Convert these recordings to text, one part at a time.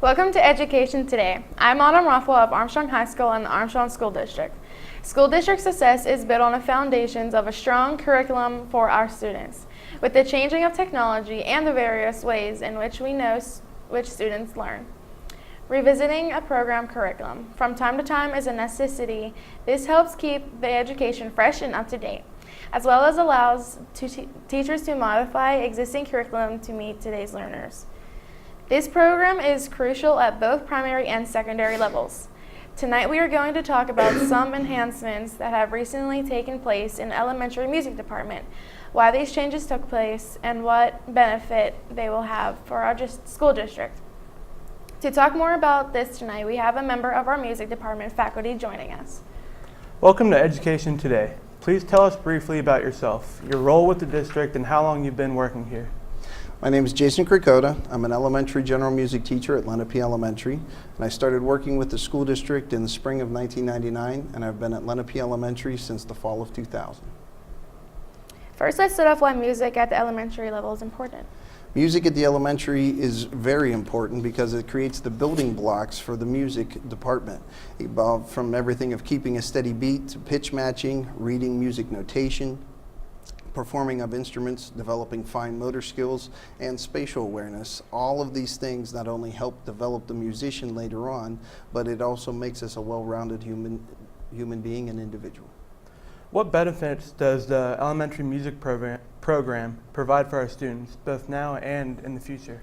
Welcome to Education Today. I'm Autumn Rothwell of Armstrong High School and the Armstrong School District. School district success is built on the foundations of a strong curriculum for our students, with the changing of technology and the various ways in which we know which students learn. Revisiting a program curriculum from time to time is a necessity. This helps keep the education fresh and up to date, as well as allows teachers to modify existing curriculum to meet today's learners. This program is crucial at both primary and secondary levels. Tonight we are going to talk about some enhancements that have recently taken place in the elementary music department, why these changes took place, and what benefit they will have for our school district. To talk more about this tonight, we have a member of our music department faculty joining us. Welcome to Education Today. Please tell us briefly about yourself, your role with the district, and how long you've been working here. My name is Jason Krikota. I'm an elementary general music teacher at Lenape Elementary, and I started working with the school district in the spring of 1999, and I've been at Lenape Elementary since the fall of 2000. First, let's start off why music at the elementary level is important. Music at the elementary is very important because it creates the building blocks for the music department, from everything of keeping a steady beat to pitch matching, reading music notation, performing of instruments, developing fine motor skills, and spatial awareness. All of these things not only help develop the musician later on, but it also makes us a well-rounded human being and individual. What benefits does the elementary music program provide for our students, both now and in the future?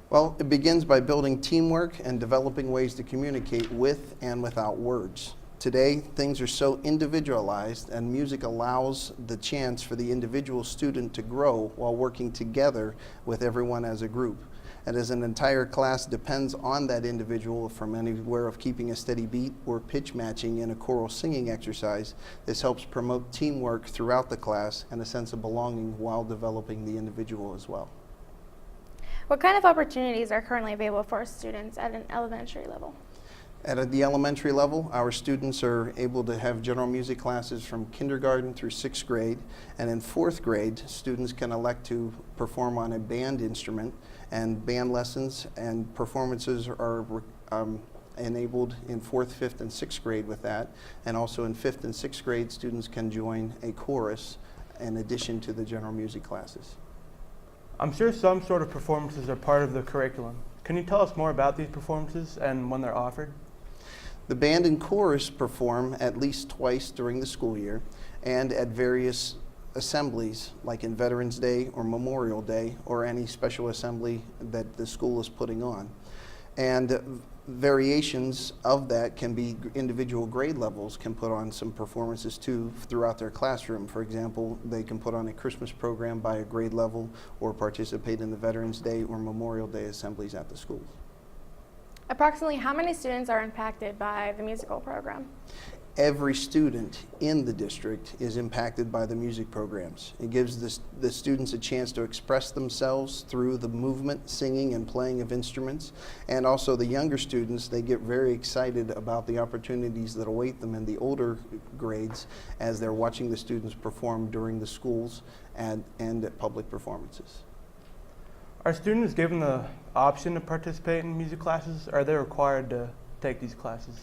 Well, it begins by building teamwork and developing ways to communicate with and without words. Today, things are so individualized, and music allows the chance for the individual student to grow while working together with everyone as a group. And as an entire class depends on that individual, from anywhere of keeping a steady beat or pitch matching in a choral singing exercise, this helps promote teamwork throughout the class and a sense of belonging while developing the individual as well. What kind of opportunities are currently available for students at an elementary level? At the elementary level, our students are able to have general music classes from kindergarten through 6th grade, and in 4th grade, students can elect to perform on a band instrument, and band lessons and performances are enabled in 4th, 5th, and 6th grade with that, and also in 5th and 6th grade, students can join a chorus in addition to the general music classes. I'm sure some sort of performances are part of the curriculum. Can you tell us more about these performances and when they're offered? The band and chorus perform at least twice during the school year and at various assemblies, like in Veterans Day or Memorial Day or any special assembly that the school is putting on. And variations of that can be individual grade levels can put on some performances too throughout their classroom. For example, they can put on a Christmas program by a grade level or participate in the Veterans Day or Memorial Day assemblies at the schools. Approximately how many students are impacted by the musical program? Every student in the district is impacted by the music programs. It gives the students a chance to express themselves through the movement, singing, and playing of instruments. And also the younger students, they get very excited about the opportunities that await them in the older grades as they're watching the students perform during the schools and at public performances. Are students given the option to participate in music classes, or are they required to take these classes?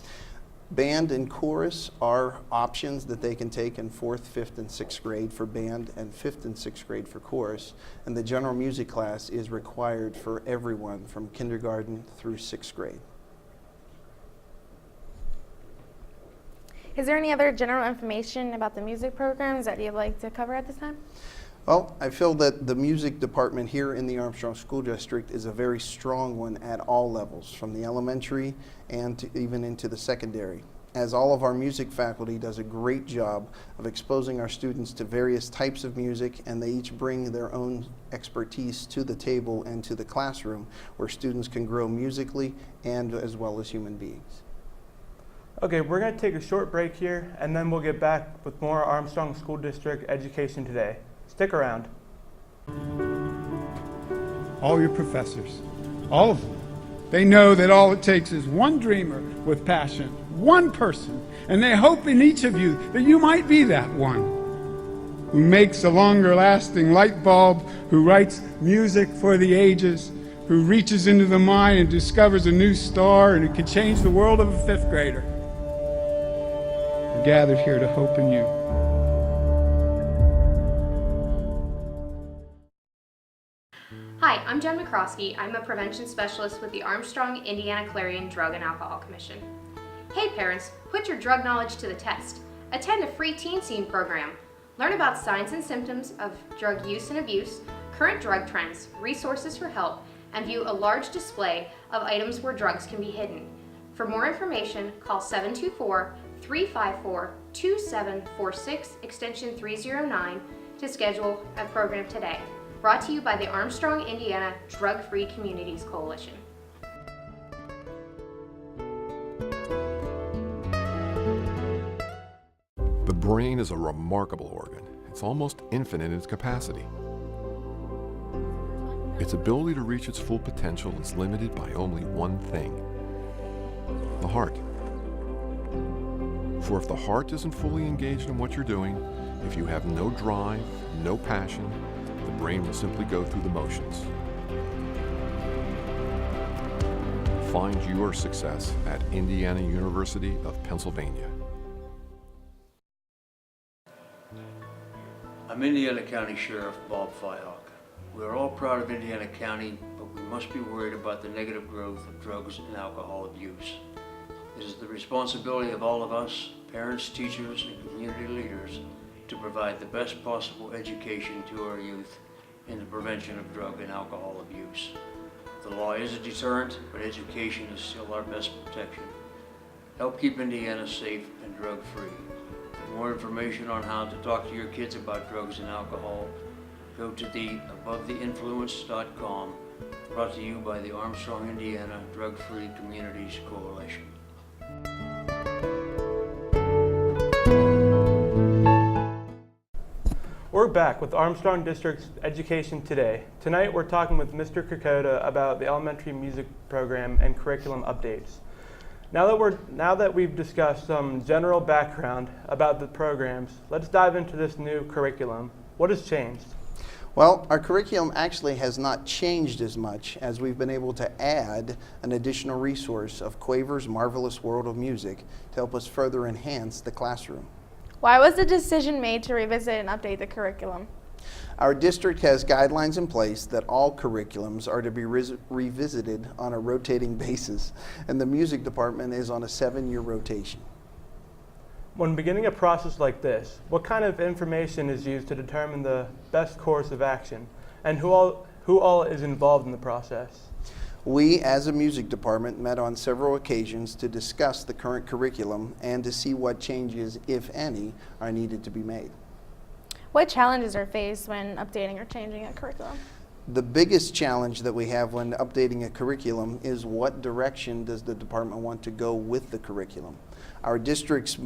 Band and chorus are options that they can take in 4th, 5th, and 6th grade for band and 5th and 6th grade for chorus. And the general music class is required for everyone from kindergarten through 6th grade. Is there any other general information about the music programs that you'd like to cover at this time? Well, I feel that the music department here in the Armstrong School District is a very strong one at all levels, from the elementary and even into the secondary, as all of our music faculty does a great job of exposing our students to various types of music, and they each bring their own expertise to the table and to the classroom where students can grow musically and as well as human beings. Okay, we're going to take a short break here, and then we'll get back with more Armstrong School District Education Today. Stick around. All your professors, all of them, they know that all it takes is one dreamer with passion, one person, and they hope in each of you that you might be that one who makes a longer lasting light bulb, who writes music for the ages, who reaches into the mind and discovers a new star and who can change the world of a fifth grader. We're gathered here to hope in you. Hi, I'm Jen McCroskey. I'm a prevention specialist with the Armstrong Indiana Clarion Drug and Alcohol Commission. Hey parents, put your drug knowledge to the test. Attend a free teen scene program. Learn about signs and symptoms of drug use and abuse, current drug trends, resources for help, and view a large display of items where drugs can be hidden. For more information, call 724-354-2746, extension 309 to schedule a program today. Brought to you by the Armstrong Indiana Drug-Free Communities Coalition. The brain is a remarkable organ. It's almost infinite in its capacity. Its ability to reach its full potential is limited by only one thing: the heart. For if the heart isn't fully engaged in what you're doing, if you have no drive, no passion, the brain will simply go through the motions. Find your success at Indiana University of Pennsylvania. I'm Indiana County Sheriff Bob Fyhawk. We are all proud of Indiana County, but we must be worried about the negative growth of drugs and alcohol abuse. It is the responsibility of all of us, parents, teachers, and community leaders, to provide the best possible education to our youth in the prevention of drug and alcohol abuse. The law is a deterrent, but education is still our best protection. Help keep Indiana safe and drug-free. For more information on how to talk to your kids about drugs and alcohol, go to the abovetheinfluence.com, brought to you by the Armstrong Indiana Drug-Free Communities Coalition. We're back with Armstrong District's Education Today. Tonight we're talking with Mr. Kokoda about the elementary music program and curriculum updates. Now that we've discussed some general background about the programs, let's dive into this new curriculum. What has changed? Well, our curriculum actually has not changed as much as we've been able to add an additional resource of Quaver's Marvelous World of Music to help us further enhance the classroom. Why was the decision made to revisit and update the curriculum? Our district has guidelines in place that all curriculums are to be revisited on a rotating basis, and the music department is on a 7-year rotation. When beginning a process like this, what kind of information is used to determine the best course of action, and who all is involved in the process? We, as a music department, met on several occasions to discuss the current curriculum and to see what changes, if any, are needed to be made. What challenges are faced when updating or changing a curriculum? The biggest challenge that we have when updating a curriculum is what direction does the department want to go with the curriculum. Our district's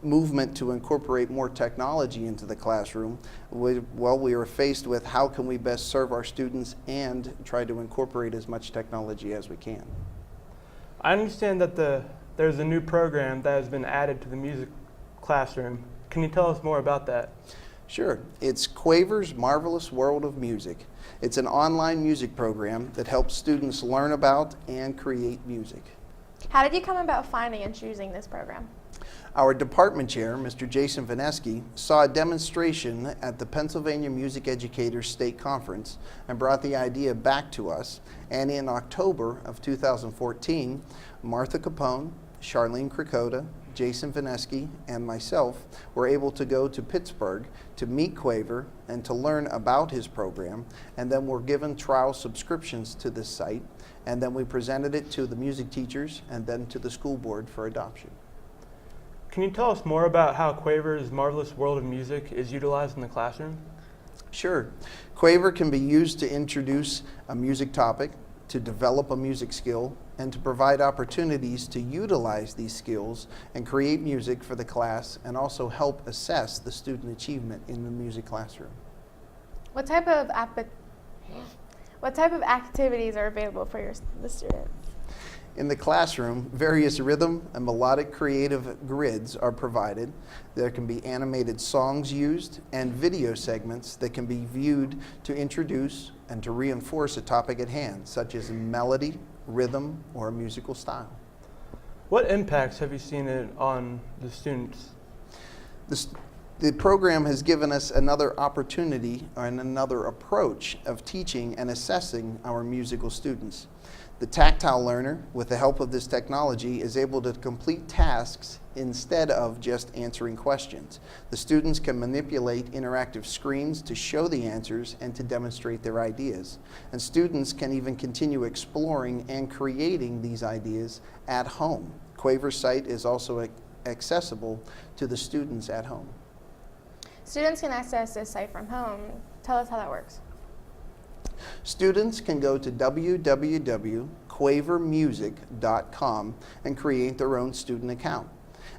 movement to incorporate more technology into the classroom, we are faced with how can we best serve our students and try to incorporate as much technology as we can. I understand that there's a new program that has been added to the music classroom. Can you tell us more about that? Sure. It's Quaver's Marvelous World of Music. It's an online music program that helps students learn about and create music. How did you come about finding and choosing this program? Our department chair, Mr. Jason Vineski, saw a demonstration at the Pennsylvania Music Educators State Conference and brought the idea back to us. And in October of 2014, Martha Capone, Charlene Krikoda, Jason Vineski, and myself were able to go to Pittsburgh to meet Quaver and to learn about his program, and then were given trial subscriptions to this site, and then we presented it to the music teachers and then to the school board for adoption. Can you tell us more about how Quaver's Marvelous World of Music is utilized in the classroom? Sure. Quaver can be used to introduce a music topic, to develop a music skill, and to provide opportunities to utilize these skills and create music for the class, and also help assess the student achievement in the music classroom. What type of activities are available for the students? In the classroom, various rhythm and melodic creative grids are provided. There can be animated songs used and video segments that can be viewed to introduce and to reinforce a topic at hand, such as melody, rhythm, or a musical style. What impacts have you seen on the students? The program has given us another opportunity and another approach of teaching and assessing our musical students. The tactile learner, with the help of this technology, is able to complete tasks instead of just answering questions. The students can manipulate interactive screens to show the answers and to demonstrate their ideas. And students can even continue exploring and creating these ideas at home. Quaver's site is also accessible to the students at home. Students can access this site from home. Tell us how that works. Students can go to www.quavermusic.com and create their own student account.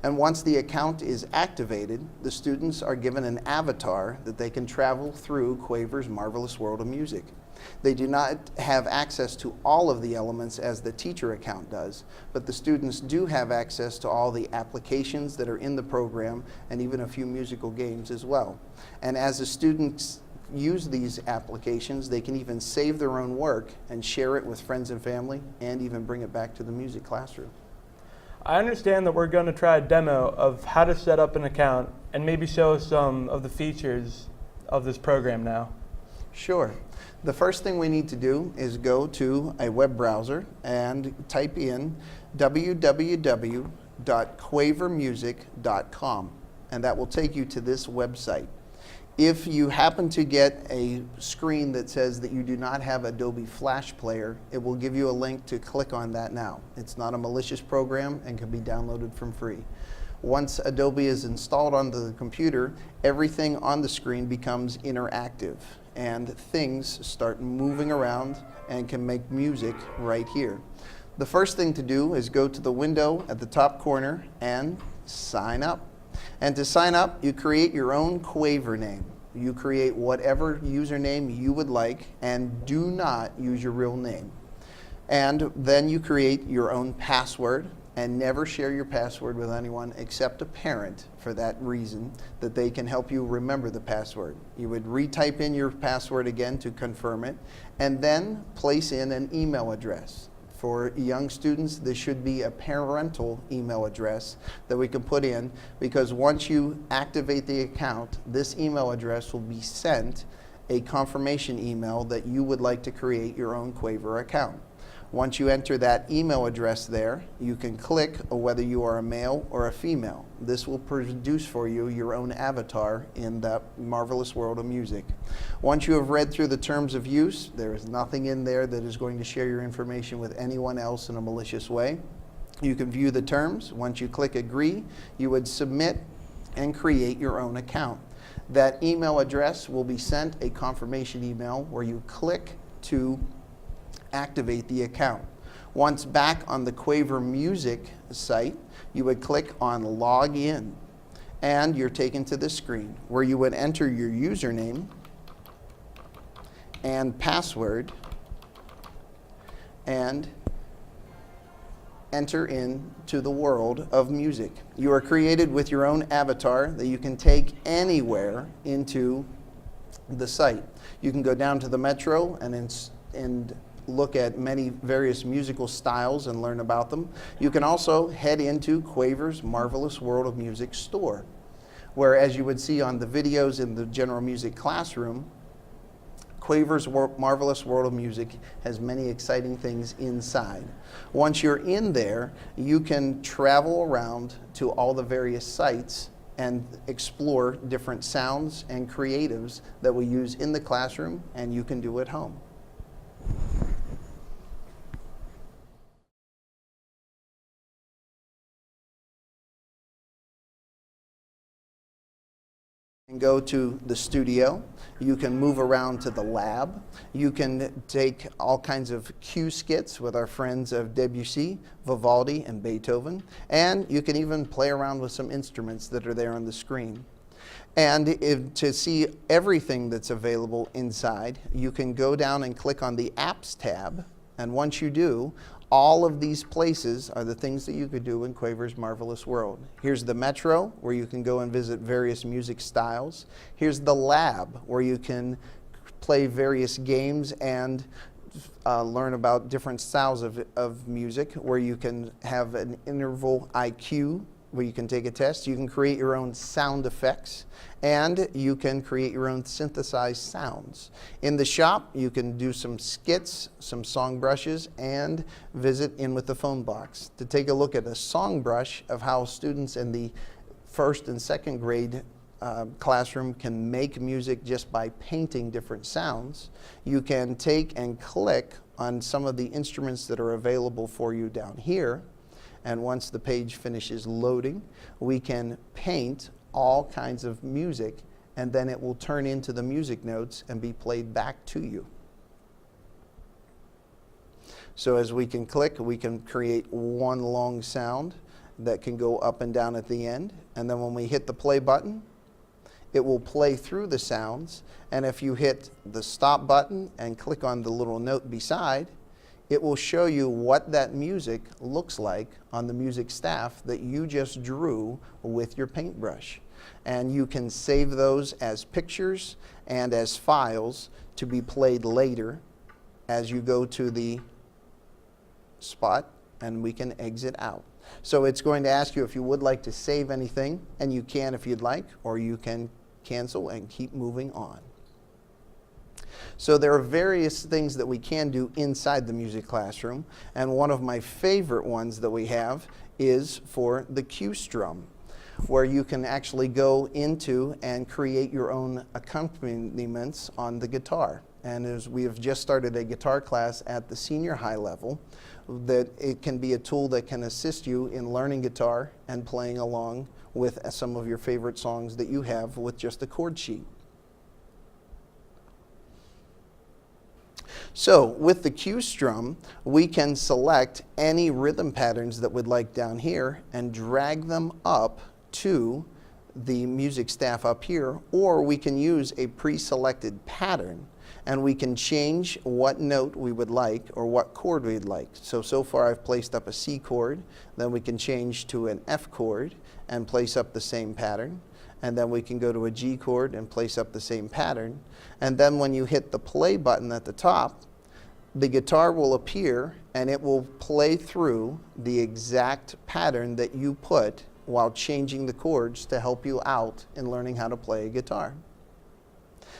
And once the account is activated, the students are given an avatar that they can travel through Quaver's marvelous world of music. They do not have access to all of the elements as the teacher account does, but the students do have access to all the applications that are in the program and even a few musical games as well. And as the students use these applications, they can even save their own work and share it with friends and family and even bring it back to the music classroom. I understand that we're going to try a demo of how to set up an account and maybe show us some of the features of this program now. Sure. The first thing we need to do is go to a web browser and type in www.quavermusic.com, and that will take you to this website. If you happen to get a screen that says that you do not have Adobe Flash Player, it will give you a link to click on that now. It's not a malicious program and can be downloaded from free. Once Adobe is installed onto the computer, everything on the screen becomes interactive and things start moving around and can make music right here. The first thing to do is go to the window at the top corner and sign up. And to sign up, you create your own Quaver name. You create whatever username you would like and do not use your real name. And then you create your own password and never share your password with anyone except a parent for that reason, that they can help you remember the password. You would retype in your password again to confirm it and then place in an email address. For young students, this should be a parental email address that we can put in, because once you activate the account, this email address will be sent a confirmation email that you would like to create your own Quaver account. Once you enter that email address there, you can click whether you are a male or a female. This will produce for you your own avatar in that marvelous world of music. Once you have read through the terms of use, there is nothing in there that is going to share your information with anyone else in a malicious way. You can view the terms. Once you click agree, you would submit and create your own account. That email address will be sent a confirmation email where you click to activate the account. Once back on the Quaver Music site, you would click on Log In, and you're taken to this screen where you would enter your username and password and enter into the world of music. You are created with your own avatar that you can take anywhere into the site. You can go down to the Metro and look at many various musical styles and learn about them. You can also head into Quaver's Marvelous World of Music store, where, as you would see on the videos in the general music classroom, Quaver's Marvelous World of Music has many exciting things inside. Once you're in there, you can travel around to all the various sites and explore different sounds and creatives that we use in the classroom and you can do at home. And go to the studio. You can move around to the lab. You can take all kinds of cue skits with our friends of Debussy, Vivaldi, and Beethoven. And you can even play around with some instruments that are there on the screen. And to see everything that's available inside, you can go down and click on the Apps tab. And once you do, All of these places are the things that you could do in Quaver's Marvelous World. Here's the Metro, where you can go and visit various music styles. Here's the Lab, where you can play various games and learn about different styles of music, where you can have an interval IQ, where you can take a test. You can create your own sound effects, and you can create your own synthesized sounds. In the shop, you can do some skits, some song brushes, and visit In with the Phone Box to take a look at a song brush of how students in the first and second grade classroom can make music just by painting different sounds. You can take and click on some of the instruments that are available for you down here. And once the page finishes loading, we can paint all kinds of music, and then it will turn into the music notes and be played back to you. So as we can click, we can create one long sound that can go up and down at the end. And then when we hit the play button, it will play through the sounds. And if you hit the stop button and click on the little note beside, it will show you what that music looks like on the music staff that you just drew with your paintbrush. And you can save those as pictures and as files to be played later as you go to the spot, and we can exit out. So it's going to ask you if you would like to save anything, and you can if you'd like, or you can cancel and keep moving on. So there are various things that we can do inside the music classroom, and one of my favorite ones that we have is for the cue strum, where you can actually go into and create your own accompaniments on the guitar. And as we have just started a guitar class at the senior high level, that it can be a tool that can assist you in learning guitar and playing along with some of your favorite songs that you have with just a chord sheet. So with the cue strum, we can select any rhythm patterns that we'd like down here and drag them up to the music staff up here, or we can use a pre-selected pattern and we can change what note we would like or what chord we'd like. So far I've placed up a C chord, then we can change to an F chord and place up the same pattern. And then we can go to a G chord and place up the same pattern. And then when you hit the play button at the top, the guitar will appear and it will play through the exact pattern that you put while changing the chords to help you out in learning how to play a guitar.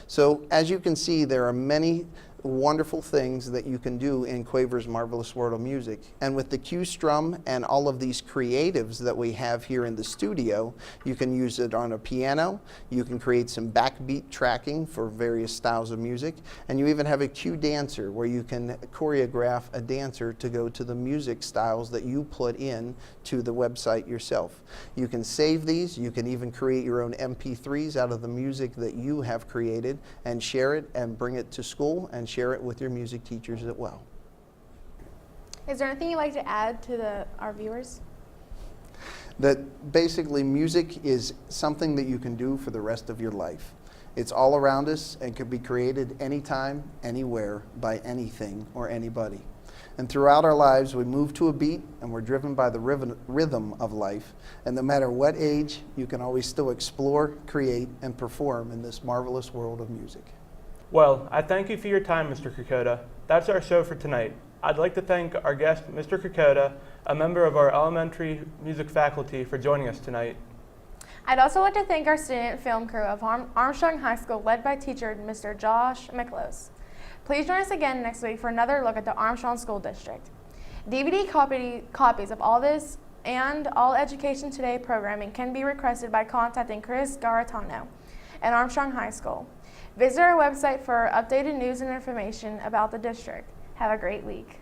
So as you can see, there are many wonderful things that you can do in Quaver's Marvelous World of Music. And with the cue strum and all of these creatives that we have here in the studio, you can use it on a piano, you can create some backbeat tracking for various styles of music, and you even have a cue dancer where you can choreograph a dancer to go to the music styles that you put in to the website yourself. You can save these, you can even create your own MP3s out of the music that you have created and share it and bring it to school and share it with your music teachers as well. Is there anything you'd like to add to our viewers? That basically music is something that you can do for the rest of your life. It's all around us and can be created anytime, anywhere, by anything or anybody. And throughout our lives, we move to a beat and we're driven by the rhythm of life. And no matter what age, you can always still explore, create, and perform in this marvelous world of music. Well, I thank you for your time, Mr. Kokoda. That's our show for tonight. I'd like to thank our guest, Mr. Kokoda, a member of our elementary music faculty, for joining us tonight. I'd also like to thank our student film crew of Armstrong High School, led by teacher Mr. Josh Miklos. Please join us again next week for another look at the Armstrong School District. DVD copies of all this and all Education Today programming can be requested by contacting Chris Garatano at Armstrong High School. Visit our website for updated news and information about the district. Have a great week.